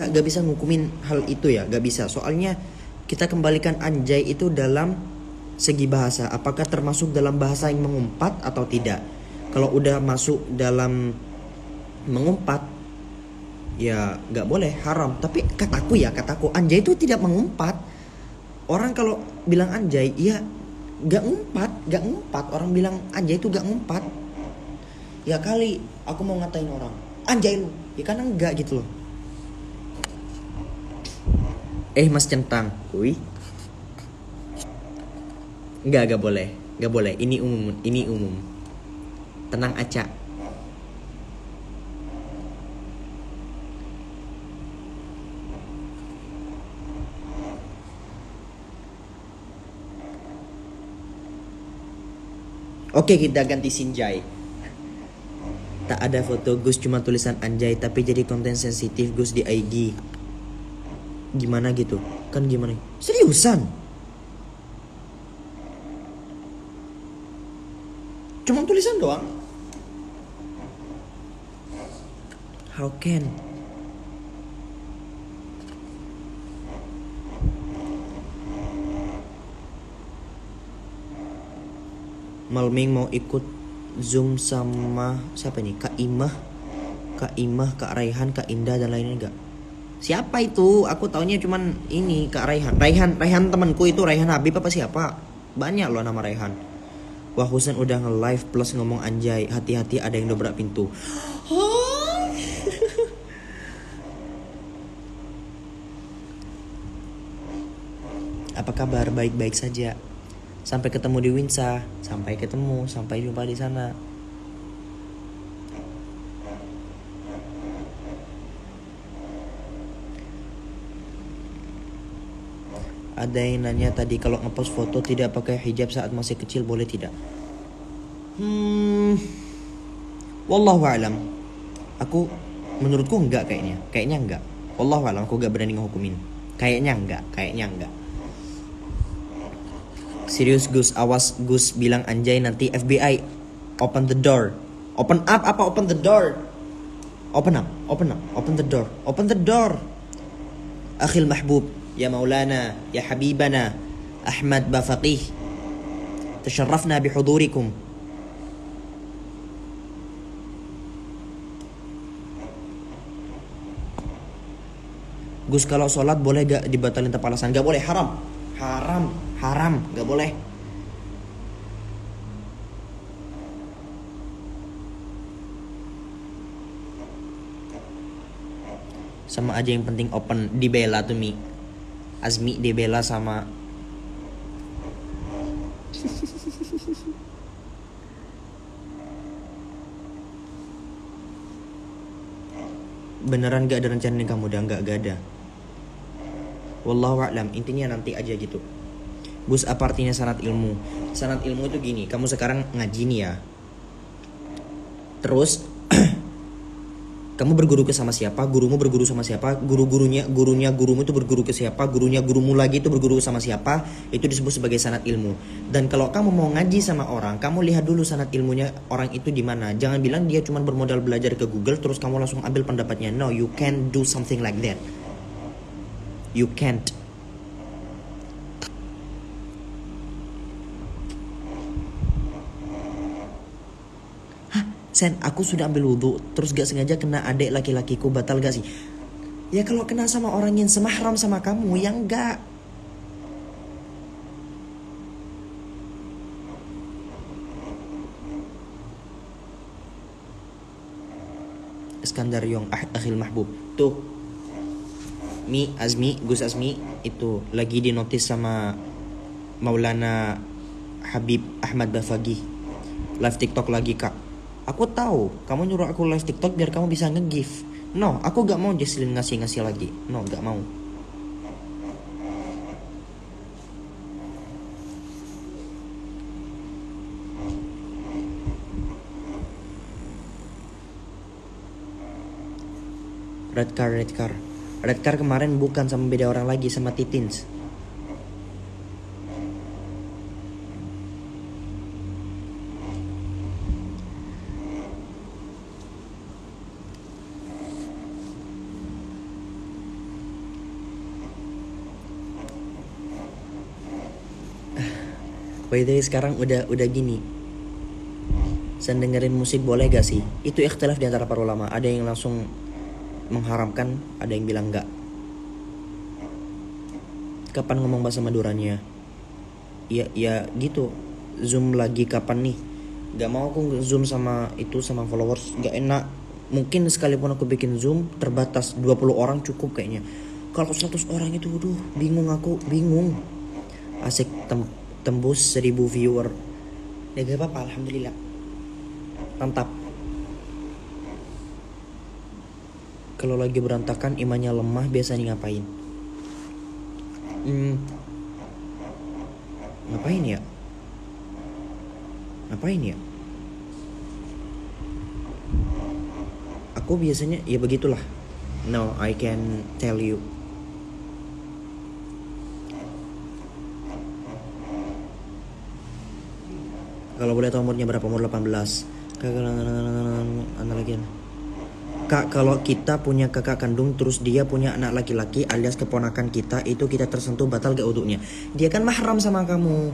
Gak bisa ngukumin hal itu ya, gak bisa. Soalnya kita kembalikan anjay itu dalam segi bahasa. Apakah termasuk dalam bahasa yang mengumpat atau tidak? Kalau udah masuk dalam mengumpat, ya gak boleh, haram. Tapi kataku anjay itu tidak mengumpat. Orang kalau bilang anjay, ya gak ngumpat. Orang bilang anjay itu gak ngumpat. Ya kali aku mau ngatain orang, anjay lu, ya karena enggak gitu loh. Mas centang, Gak boleh. Ini umum. Tenang aja. Oke, kita ganti Sinjai. Tak ada foto Gus, cuma tulisan anjay, tapi jadi konten sensitif Gus di IG. Gimana gitu? Kan gimana? Seriusan? Cuma tulisan doang? How can? Malming mau ikut Zoom sama siapa nih? Kak Imah, Kak Raihan, Kak Indah dan lainnya enggak? Siapa itu? Aku taunya cuman ini Kak Raihan. Raihan temanku itu, Raihan Habib apa siapa? Banyak loh nama Raihan. Wah, Husen udah nge-live plus ngomong anjay. Hati-hati ada yang dobrak pintu. Apa kabar? Baik-baik saja. Sampai ketemu di Winsa. Sampai jumpa di sana. Ada yang nanya tadi, kalau ngepost foto tidak pakai hijab saat masih kecil boleh tidak? Wallahu a'lam. Menurutku enggak kayaknya. Kayaknya enggak. Wallahu a'lam, aku gak berani ngehukumin. Kayaknya enggak. Serius Gus, awas Gus bilang anjay nanti FBI open the door. Open up apa open the door? Open the door. Akhil mahbub, ya Maulana, ya Habibana Ahmad Bafaqih, tasharrafna bihudurikum. Gus, kalau sholat boleh gak dibatalin tanpa alasan? Gak boleh, haram, gak boleh. Sama aja, yang penting open. Dibela tuh Azmi dibela sama beneran gak ada rencana nikah muda? Gak ada. Wallahu a'lam, intinya nanti aja gitu. Gus, apa artinya sanad ilmu? Sanad ilmu itu gini, kamu sekarang ngaji nih ya. Terus kamu berguru ke sama siapa, gurumu berguru sama siapa, gurunya gurumu itu berguru ke siapa, gurunya gurumu lagi itu berguru sama siapa, itu disebut sebagai sanad ilmu. Dan kalau kamu mau ngaji sama orang, kamu lihat dulu sanad ilmunya orang itu di mana. Jangan bilang dia cuma bermodal belajar ke Google terus kamu langsung ambil pendapatnya. No, you can't do something like that. You can't. Sen, aku sudah ambil wudhu terus gak sengaja kena adik laki-lakiku, batal gak sih? Ya kalau kena sama orang yang semahram sama kamu, ya enggak. Iskandar Yong, Akhil Mahbub. Tuh, Gus Azmi itu lagi dinotis sama Maulana Habib Ahmad Bafaqih. Live TikTok lagi, Kak. Aku tahu, kamu nyuruh aku live TikTok biar kamu bisa nge-give. No, aku gak mau Jesslyn ngasih-ngasih lagi. No, gak mau. Red car kemarin bukan sama beda orang lagi, sama Titins. By the way, sekarang udah gini. Sen dengerin musik boleh gak sih? Itu ikhtilaf di antara para ulama. Ada yang langsung mengharamkan, ada yang bilang enggak. Kapan ngomong bahasa Maduranya? Ya gitu. Zoom lagi kapan nih? Gak mau aku zoom sama itu sama followers, gak enak. Mungkin sekalipun aku bikin zoom terbatas 20 orang cukup kayaknya. Kalau 100 orang itu bingung aku, bingung. Asik tembus 1000 viewer. Ya gak apa-apa, alhamdulillah. Mantap. Kalau lagi berantakan imannya lemah biasanya ngapain? Ngapain ya? Aku biasanya ya begitulah. No, I can tell you. Kalau boleh tahu umurnya berapa? Umur 18. Kak, kalau kita punya kakak kandung terus dia punya anak laki-laki alias keponakan kita, itu kita tersentuh batal gak wudunya? Dia kan mahram sama kamu.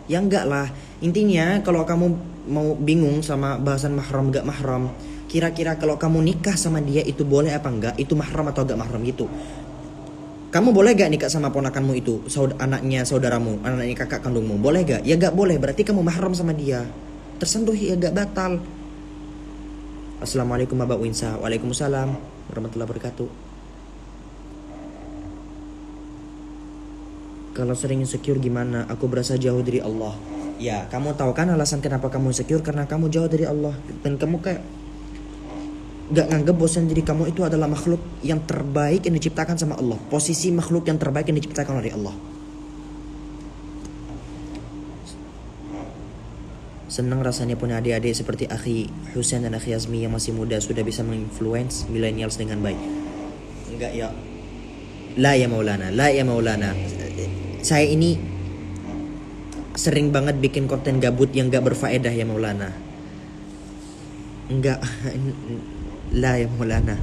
Ya enggak lah. Intinya kalau kamu mau bingung sama bahasan mahram gak mahram, kira-kira kalau kamu nikah sama dia itu boleh apa enggak? Itu mahram atau gak mahram gitu. Kamu boleh gak nikah sama ponakanmu itu, anaknya saudaramu, anaknya kakak kandungmu? Boleh gak? Ya gak boleh, berarti kamu mahram sama dia. Tersentuh ya gak batal. Assalamualaikum Mbak Winsa. Waalaikumsalam warahmatullahi wabarakatuh. Kalau sering insecure gimana? Aku berasa jauh dari Allah. Ya, kamu tahu kan alasan kenapa kamu insecure? Karena kamu jauh dari Allah. Dan kamu kayak gak nganggep bosan diri kamu itu adalah makhluk yang terbaik yang diciptakan sama Allah. Posisi makhluk yang terbaik yang diciptakan oleh Allah. Senang rasanya punya adik-adik seperti Akhi Husain dan Akhi Azmi yang masih muda sudah bisa menginfluence millennials dengan baik. Enggak ya. La ya Maulana. Saya ini sering banget bikin konten gabut yang gak berfaedah ya Maulana. Enggak. La ya Maulana.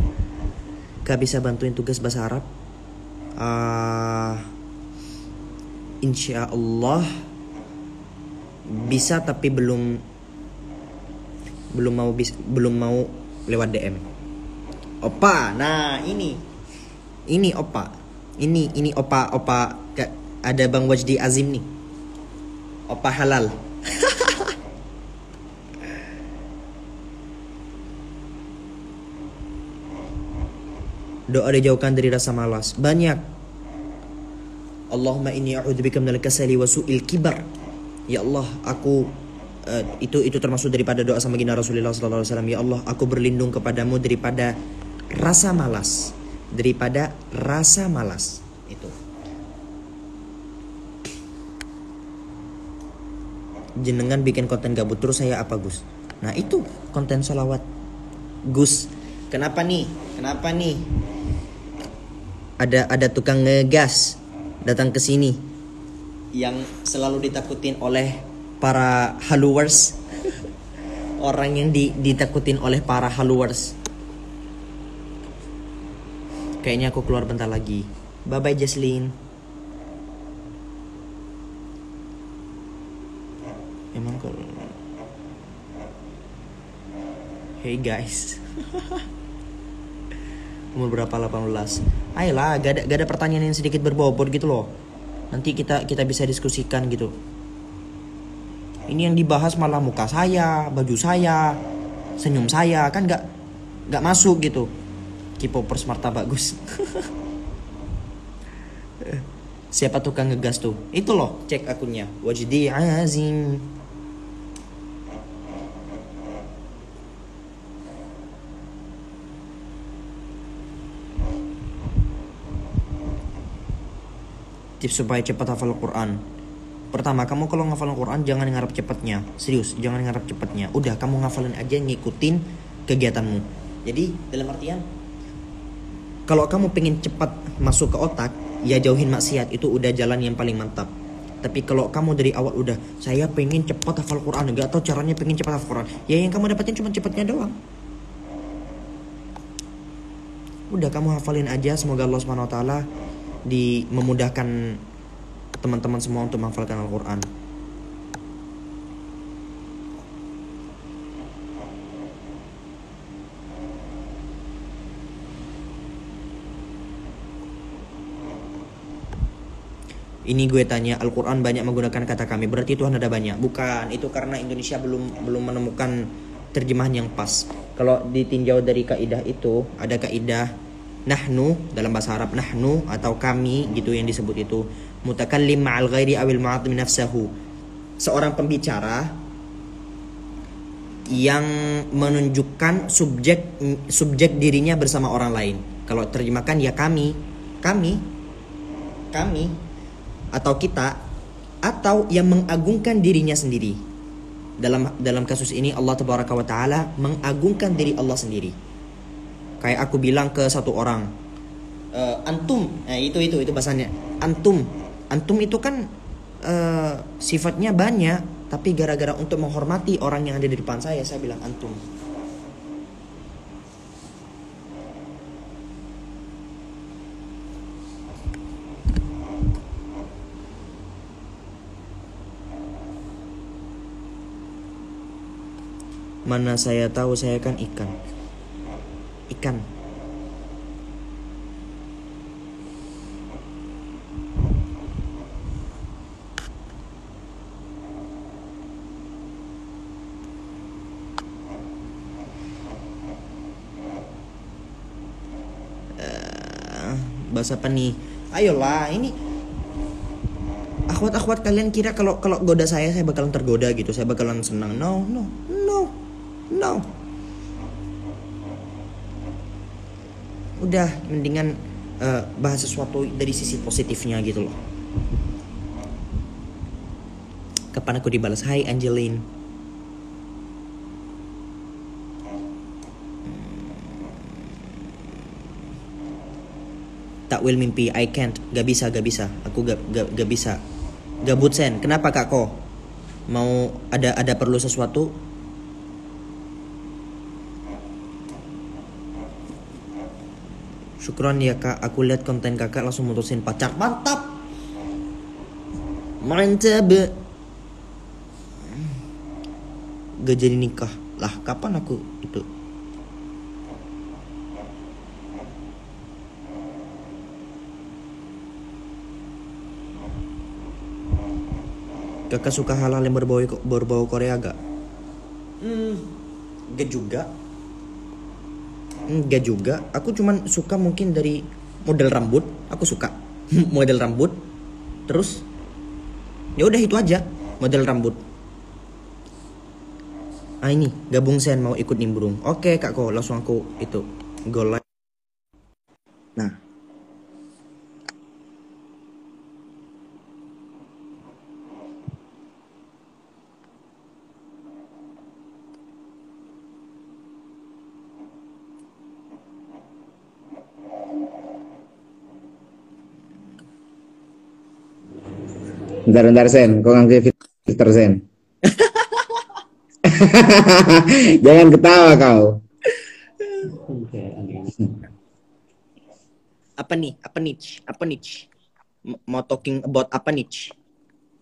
Kak bisa bantuin tugas bahasa Arab? Insya Allah bisa, tapi belum mau lewat DM. Opa, nah ini Opa. Ini Opa ada Bang Wajdi Azim nih. Opa halal. Doa dijauhkan dari rasa malas. Banyak. Allahumma inni a'udzubika minal kasali wa su'il kibar. Ya Allah, aku itu termasuk daripada doa sama baginda Rasulullah sallallahu alaihi wasallam. Ya Allah, aku berlindung kepadamu daripada rasa malas. Itu. Jenengan bikin konten gabut terus saya apa, Gus? Nah, itu konten sholawat. Gus, kenapa nih? Ada tukang ngegas datang ke sini yang selalu ditakutin oleh para followers. Orang yang ditakutin oleh para followers. Kayaknya aku keluar bentar lagi. Bye bye Jesslyn. Emang kalau hey guys. Umur berapa? 18. Ayolah, gak ada pertanyaan yang sedikit berbobot gitu loh. Nanti kita bisa diskusikan gitu. Ini yang dibahas malah muka saya, baju saya, senyum saya, kan nggak masuk gitu. K-popers martabak Gus. Siapa tukang ngegas tuh? Itu loh, cek akunnya. Wajdi Azim. Tips supaya cepat hafal Quran. Pertama, kamu kalau ngafalin Quran jangan ngarep cepatnya. Serius, jangan ngarep cepatnya. Udah, kamu ngafalin aja, ngikutin kegiatanmu. Jadi dalam artian, kalau kamu pengen cepat masuk ke otak, ya jauhin maksiat. Itu udah jalan yang paling mantap. Tapi kalau kamu dari awal udah, saya pengen cepat hafal Quran, gak tahu caranya pengen cepat hafal Quran, ya yang kamu dapetin cuma cepatnya doang. Udah, kamu hafalin aja. Semoga Allah SWT memudahkan teman-teman semua untuk menghafalkan Al-Quran. Ini gue tanya, Al-Quran banyak menggunakan kata kami, berarti Tuhan ada banyak? Bukan, itu karena Indonesia belum menemukan terjemahan yang pas. Kalau ditinjau dari kaidah itu, ada kaidah nahnu dalam bahasa Arab, nahnu atau kami gitu yang disebut itu mutakallim ma'al ghairi awil mu'atim nafsahu. Seorang pembicara yang menunjukkan subjek dirinya bersama orang lain. Kalau terjemahkan ya kami atau kita, atau yang mengagungkan dirinya sendiri. Dalam kasus ini Allah Tabaraka wa Taala mengagungkan diri Allah sendiri. Kayak aku bilang ke satu orang, antum, itu bahasanya. Antum itu kan sifatnya banyak, tapi gara-gara untuk menghormati orang yang ada di depan saya bilang antum. Mana saya tahu, saya kan ikan. Bahasa apa nih? Ayolah, ini akhwat kalian kira kalau goda saya bakalan tergoda gitu, saya bakalan senang? No. Udah, mendingan bahas sesuatu dari sisi positifnya gitu loh. Kapan aku dibalas, hai Angeline. Takwil mimpi, I can't, gak bisa. Aku gak bisa. Gabut Sen, kenapa kak ko? Mau ada perlu sesuatu? Syukron ya kak, aku lihat konten kakak langsung mutusin pacar. Mantap. Gak jadi nikah. Lah kapan aku itu? Kakak suka hal-hal yang berbau Korea gak? Gak juga. Enggak juga. Aku cuman suka mungkin dari model rambut. Aku suka model rambut. Terus ya udah itu aja, model rambut. Ini gabung Sen mau ikut nimbrung. Oke kak ko, langsung aku itu go live. Nah, Bentar Sen, kau ngasih filter Sen. Jangan ketawa kau. Apa nih? Mau talking about apa nih?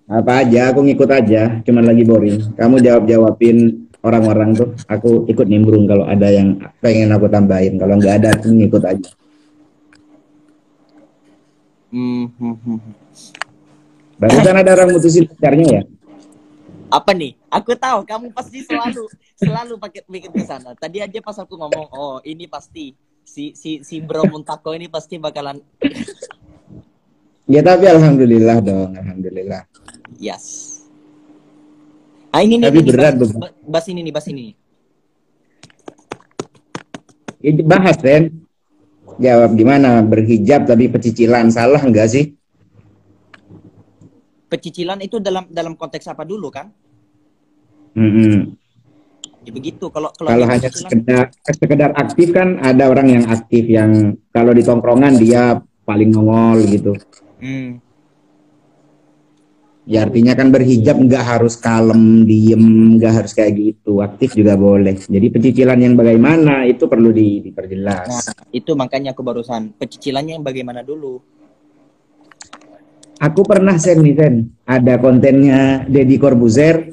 Apa aja, aku ngikut aja. Cuman lagi boring. Kamu jawabin orang-orang tuh. Aku ikut nimbrung kalau ada yang pengen aku tambahin. Kalau nggak ada, aku ngikut aja. Barusan ada orang mutusin pacarnya ya? Apa nih? Aku tahu kamu pasti selalu pakai mikir ke sana. Tadi aja pas aku ngomong, oh ini pasti si Bro Muntako ini pasti bakalan. Ya tapi alhamdulillah dong, alhamdulillah. Yes. Ini tapi nih, berat bahas ini nih. Ya, bahas Ren. Jawab gimana? Berhijab tapi pecicilan, salah nggak sih? Pecicilan itu dalam konteks apa dulu kan? Ya begitu. Kalau hanya sekedar aktif kan, ada orang yang aktif yang kalau di tongkrongan dia paling nongol gitu. Ya artinya kan berhijab nggak harus kalem, diem, nggak harus kayak gitu. Aktif juga boleh. Jadi pecicilan yang bagaimana itu perlu diperjelas. Nah, itu makanya aku barusan. Pecicilannya yang bagaimana dulu? Aku pernah Sen, ada kontennya Deddy Corbuzier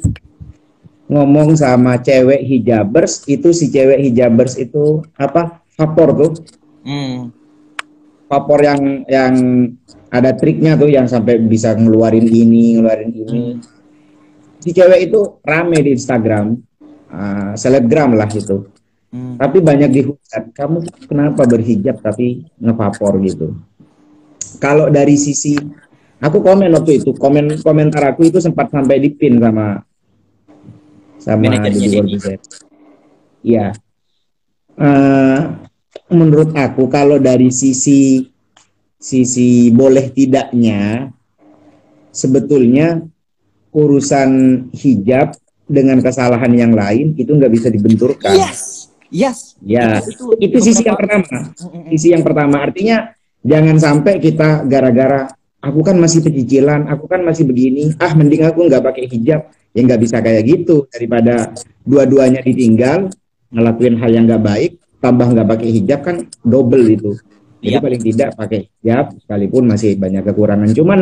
ngomong sama cewek hijabers. Itu si cewek hijabers itu apa? Vapor tuh. papor yang ada triknya tuh yang sampai bisa ngeluarin ini, ngeluarin ini. Si cewek itu rame di Instagram, selebgram lah itu. Tapi banyak dihujat, kamu kenapa berhijab tapi ngepapor gitu. Kalau dari sisi aku komen waktu itu, komentar aku itu sempat sampai dipin sama Manajernya Deddy Deddy. Corbuzier. Iya. Menurut aku kalau dari sisi boleh tidaknya, sebetulnya urusan hijab dengan kesalahan yang lain itu nggak bisa dibenturkan. Yes. Ya, itu sisi yang pertama. Sisi yang pertama artinya jangan sampai kita gara-gara aku kan masih pecicilan, aku kan masih begini, mending aku nggak pakai hijab. Ya nggak bisa kayak gitu, daripada dua-duanya ditinggal ngelakuin hal yang nggak baik, tambah nggak pakai hijab kan double itu. Jadi paling tidak pakai hijab sekalipun masih banyak kekurangan. Cuman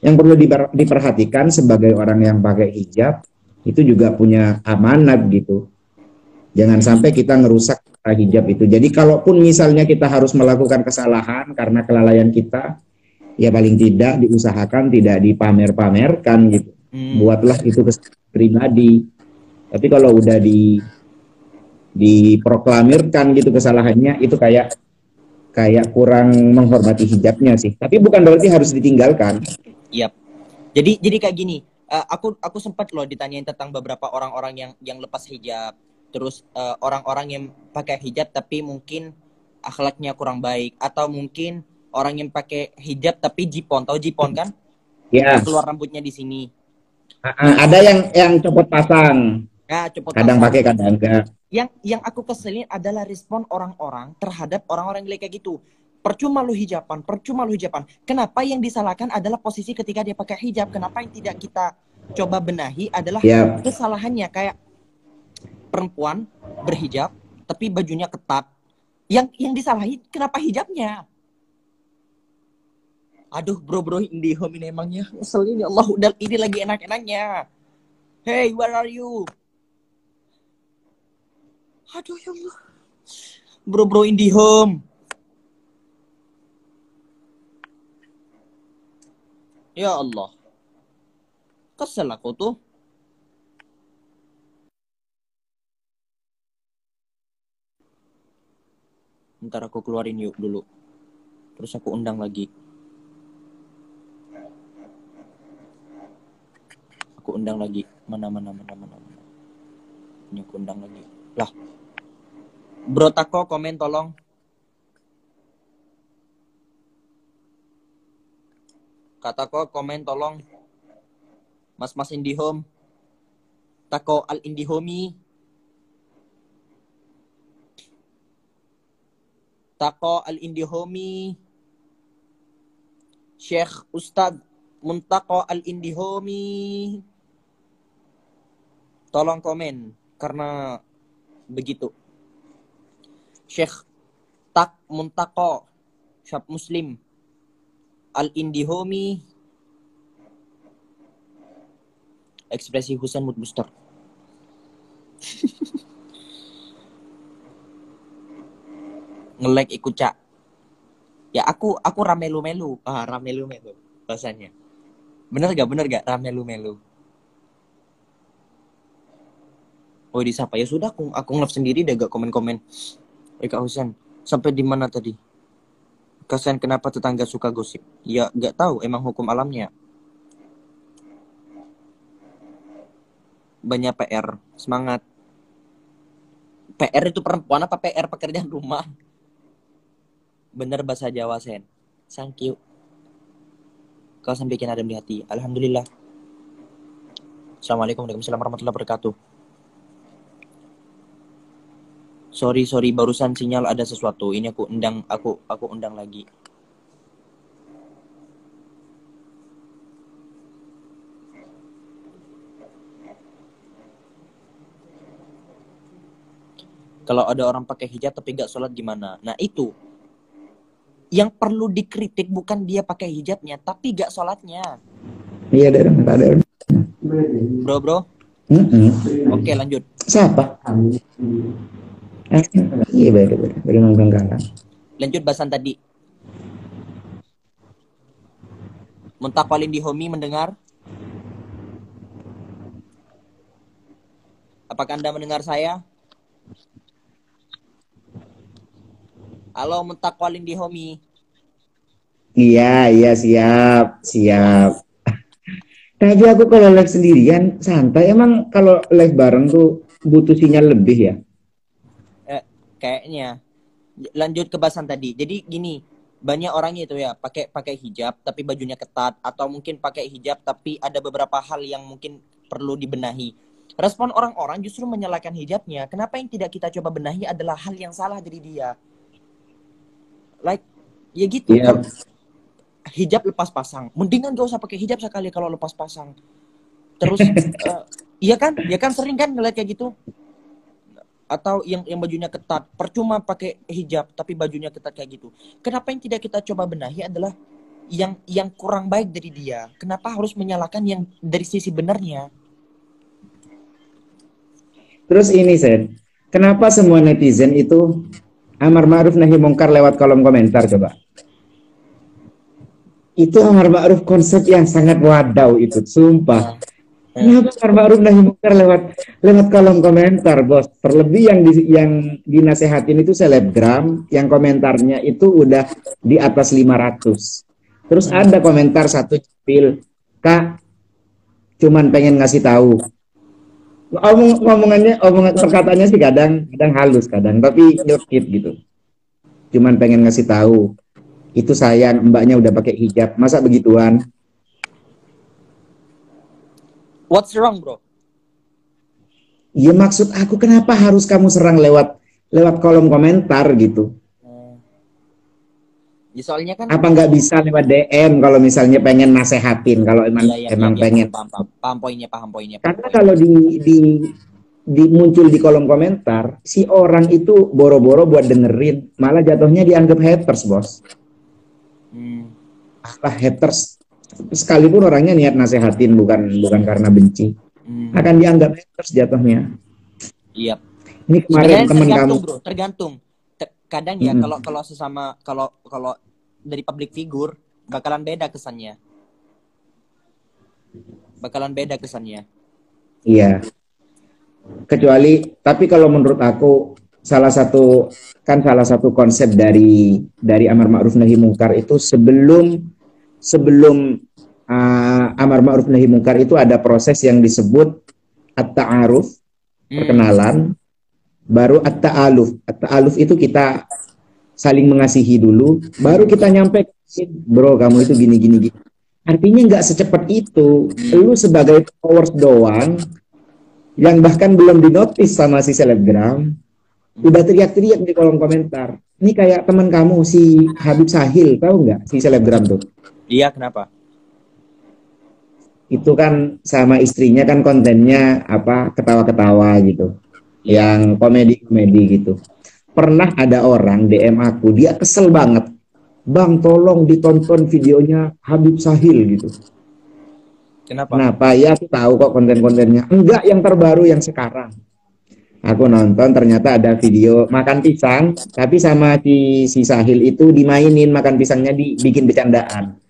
yang perlu diperhatikan sebagai orang yang pakai hijab itu juga punya amanat gitu. Jangan sampai kita ngerusak hijab itu. Jadi kalaupun misalnya kita harus melakukan kesalahan karena kelalaian kita, ya paling tidak diusahakan tidak dipamer-pamerkan gitu. Buatlah itu pribadi. Tapi kalau udah diproklamirkan gitu kesalahannya, itu kayak kurang menghormati hijabnya sih. Tapi bukan berarti harus ditinggalkan. Yap. Jadi kayak gini, aku sempat loh ditanyain tentang beberapa orang-orang yang lepas hijab. Terus orang-orang yang pakai hijab tapi mungkin akhlaknya kurang baik, atau mungkin orang yang pakai hijab tapi jipon, tahu jipon kan? Ya. Keluar rambutnya di sini. Ada yang copot pasang. Kadang pakai, kadang enggak. Yang aku keselin adalah respon orang-orang terhadap orang-orang yang kayak gitu. Percuma lu hijaban. Kenapa yang disalahkan adalah posisi ketika dia pakai hijab? Kenapa yang tidak kita coba benahi adalah kesalahannya, kayak perempuan berhijab tapi bajunya ketat. Yang disalahin kenapa hijabnya? Aduh bro IndiHome ini emangnya ngeselin ya Allah, udah ini lagi enak-enaknya. Hey, where are you? Aduh ya Allah. Bro IndiHome. Ya Allah. Kesel aku tuh. Ntar aku keluarin yuk dulu. Terus aku undang lagi. Aku undang lagi. Mana. Ini aku undang lagi. Lah. Bro Tako komen tolong. Katako komen tolong. Mas IndiHome. Tako al IndiHomi. Tako al IndiHomi. Syekh Ustadz Muntako al IndiHomi. Tolong komen karena begitu. Syekh Tak Muntako Syab Muslim al IndiHomi. Ekspresi Husain Mood Booster. Nge-like ikut cak. Ya aku ramelu-melu. Ramelu-melu bahasanya. Bener gak ramelu-melu? Oh disapa ya sudah, aku nge-love sendiri deh, gak komen-komen. Kak Husain, sampai di mana tadi? Kasian kenapa tetangga suka gosip? Ya gak tahu, emang hukum alamnya. Banyak PR, semangat. PR itu perempuan apa PR pekerjaan rumah? Bener bahasa Jawa, Sen. Thank you. Kau sampai bikin adem di hati. Alhamdulillah. Assalamualaikum warahmatullahi wabarakatuh. Sorry, barusan sinyal ada sesuatu. Ini aku undang lagi. Kalau ada orang pakai hijab tapi gak sholat gimana? Nah itu yang perlu dikritik, bukan dia pakai hijabnya, tapi gak sholatnya. Iya, ada. Bro. Oke, lanjut. Siapa? Iya, baru nongkrong kalah. Lanjut bahasan tadi. Muntakwal Indihome mendengar? Apakah Anda mendengar saya? Halo Muntakwal Indihome. Iya, iya, siap, siap. Tapi aku kalau live sendirian santai. Emang kalau live bareng tuh butuh sinyal lebih ya? Kayaknya. Lanjut ke bahasan tadi. Jadi gini, banyak orang itu ya pakai hijab tapi bajunya ketat, atau mungkin pakai hijab tapi ada beberapa hal yang mungkin perlu dibenahi. Respon orang-orang justru menyalahkan hijabnya. Kenapa yang tidak kita coba benahi adalah hal yang salah dari dia. Like, ya gitu. Iya. Hijab lepas pasang. Mendingan gak usah pakai hijab sekali kalau lepas pasang. Terus, iya kan? Ya kan sering kan ngeliat kayak gitu. Atau yang bajunya ketat, percuma pakai hijab tapi bajunya ketat kayak gitu. Kenapa yang tidak kita coba benahi adalah yang kurang baik dari dia. Kenapa harus menyalahkan yang dari sisi benarnya? Terus ini, Sen. Kenapa semua netizen itu amar ma'ruf nahi mungkar lewat kolom komentar coba? Itu amar ma'ruf konsep yang sangat wadaw itu, sumpah. Kenapa amar ma'ruf nahi mungkar lewat kolom komentar, bos? Terlebih yang dinasehatin itu selebgram, yang komentarnya itu udah di atas 500. Terus ada komentar satu cepil, Kak, cuman pengen ngasih tahu. Omongan perkataannya sih kadang halus, kadang tapi nyelkit gitu. Cuman pengen ngasih tahu. Itu sayang, mbaknya udah pakai hijab. Masa begituan? What's wrong, bro? Ya maksud aku kenapa harus kamu serang lewat kolom komentar gitu? Ya, soalnya kan Apa nggak bisa lewat DM kalau misalnya pengen nasehatin, kalau emang pengen? paham poinnya, paham poinnya. Karena kalau di muncul di kolom komentar, si orang itu boro-boro buat dengerin, malah jatuhnya dianggap haters, bos. Lah haters, sekalipun orangnya niat nasehatin, bukan karena benci, akan dianggap haters jatuhnya. Iya. Ini kemarin teman kamu, bro, tergantung. Kadang ya kalau sesama kalau dari public figure bakalan beda kesannya. Iya. Kecuali, tapi kalau menurut aku salah satu konsep dari amar ma'ruf nahi mungkar itu sebelum amar ma'ruf nahi mungkar itu ada proses yang disebut at-ta'aruf, perkenalan, baru at-ta'aluf. At-ta'aluf itu kita saling mengasihi dulu, baru kita nyampe, bro kamu itu gini. Artinya nggak secepat itu. Lu sebagai followers doang, yang bahkan belum dinotis sama si selebgram, udah teriak-teriak di kolom komentar. Ini kayak teman kamu si Habib Sahil, tahu nggak si selebgram tuh? Iya, kenapa? Itu kan sama istrinya kan kontennya apa, ketawa-ketawa gitu, yang komedi-komedi gitu. Pernah ada orang DM aku, dia kesel banget, bang tolong ditonton videonya Habib Sahil gitu. Kenapa? Ya aku tahu kok konten-kontennya. Enggak yang terbaru, yang sekarang. Aku nonton, ternyata ada video makan pisang, tapi sama si Sahil itu dimainin makan pisangnya, dibikin bercandaan.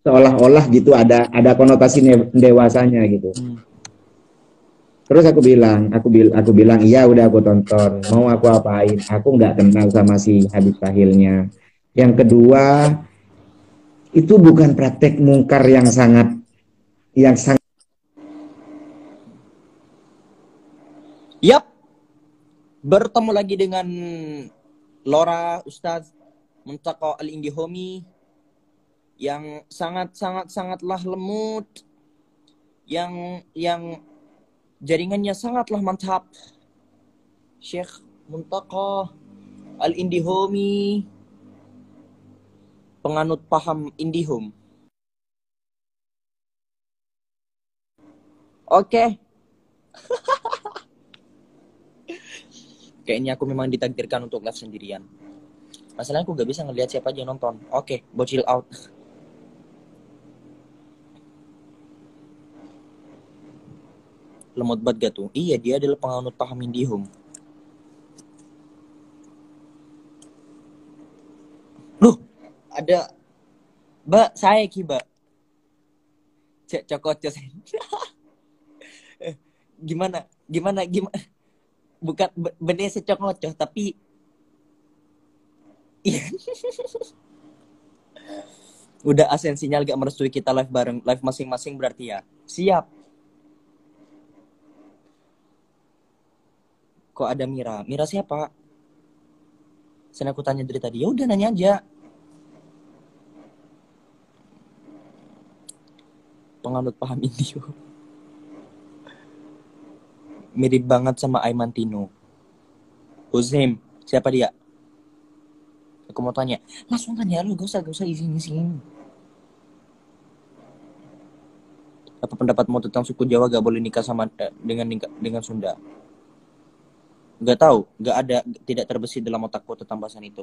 Seolah-olah gitu ada konotasi dewasanya gitu. Terus aku bilang, iya udah aku tonton. Mau aku apain? Aku nggak kenal sama si Habib Sahilnya. Yang kedua, itu bukan praktek mungkar yang sangat. Yap. Bertemu lagi dengan Laura Ustadz Muntaqa Al-Indihome yang sangatlah lemut, yang jaringannya sangatlah mantap. Syekh Muntaqa Al-Indihome, penganut paham Indihome. Oke. Kayaknya aku memang ditakdirkan untuk live sendirian. Masalahnya aku gak bisa ngelihat siapa aja yang nonton. Oke, bocil out. Lemot banget gak tuh? Iya, dia adalah penganut paham Indihome. Loh, ada Mbak, saya Ki, Mbak. Cek cokocos. Gimana? Gimana? Gimana? Bukan bener secokocos tapi udah ASEAN sinyal gak merestui kita live bareng, live masing-masing berarti ya. Siap. Kok ada Mira? Mira siapa? Sen aku tanya dari tadi. Ya udah nanya aja. Penganut paham Indio. Mirip banget sama Aiman Tino. Uzim, siapa dia? Aku mau tanya. Langsung tanya lu, gak usah izin. Apa pendapatmu tentang suku Jawa gak boleh nikah sama dengan Sunda? Gak tahu, gak ada, tidak terbesit dalam otakku tentang bahasan itu.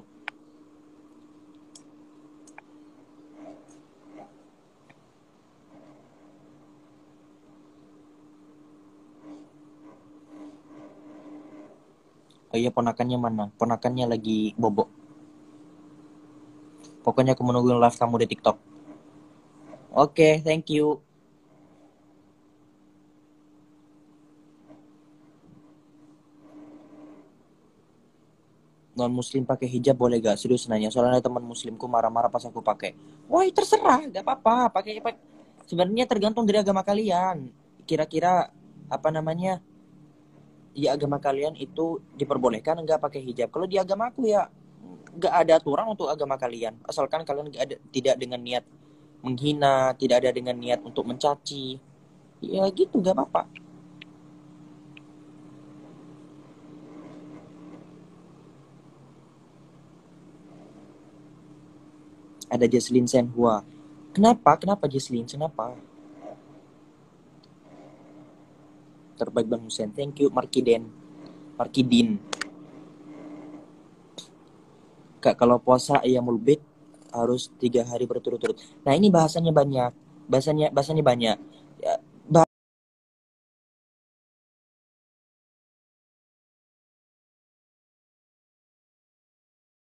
Oh iya, ponakannya mana? Ponakannya lagi bobok. Pokoknya aku menunggu live kamu di TikTok. Oke, thank you. Non muslim pakai hijab boleh gak? Serius nanya. Soalnya teman muslimku marah-marah pas aku pakai. Wah, terserah, gak apa-apa. Pakai. Sebenarnya tergantung dari agama kalian. Kira-kira apa namanya? Di agama kalian itu diperbolehkan nggak pakai hijab? Kalau di agama aku ya nggak ada aturan untuk agama kalian, asalkan kalian tidak dengan niat menghina, tidak ada dengan niat untuk mencaci, ya gitu nggak apa-apa. Ada Jesslyn Senhua. Kenapa Jesslyn? Kenapa? Terbaik Bang Hussein. Thank you Markidin. Kak, kalau puasa Ayyamul Bid harus 3 hari berturut-turut. Nah, ini bahasanya banyak. Bahasanya banyak. Ya,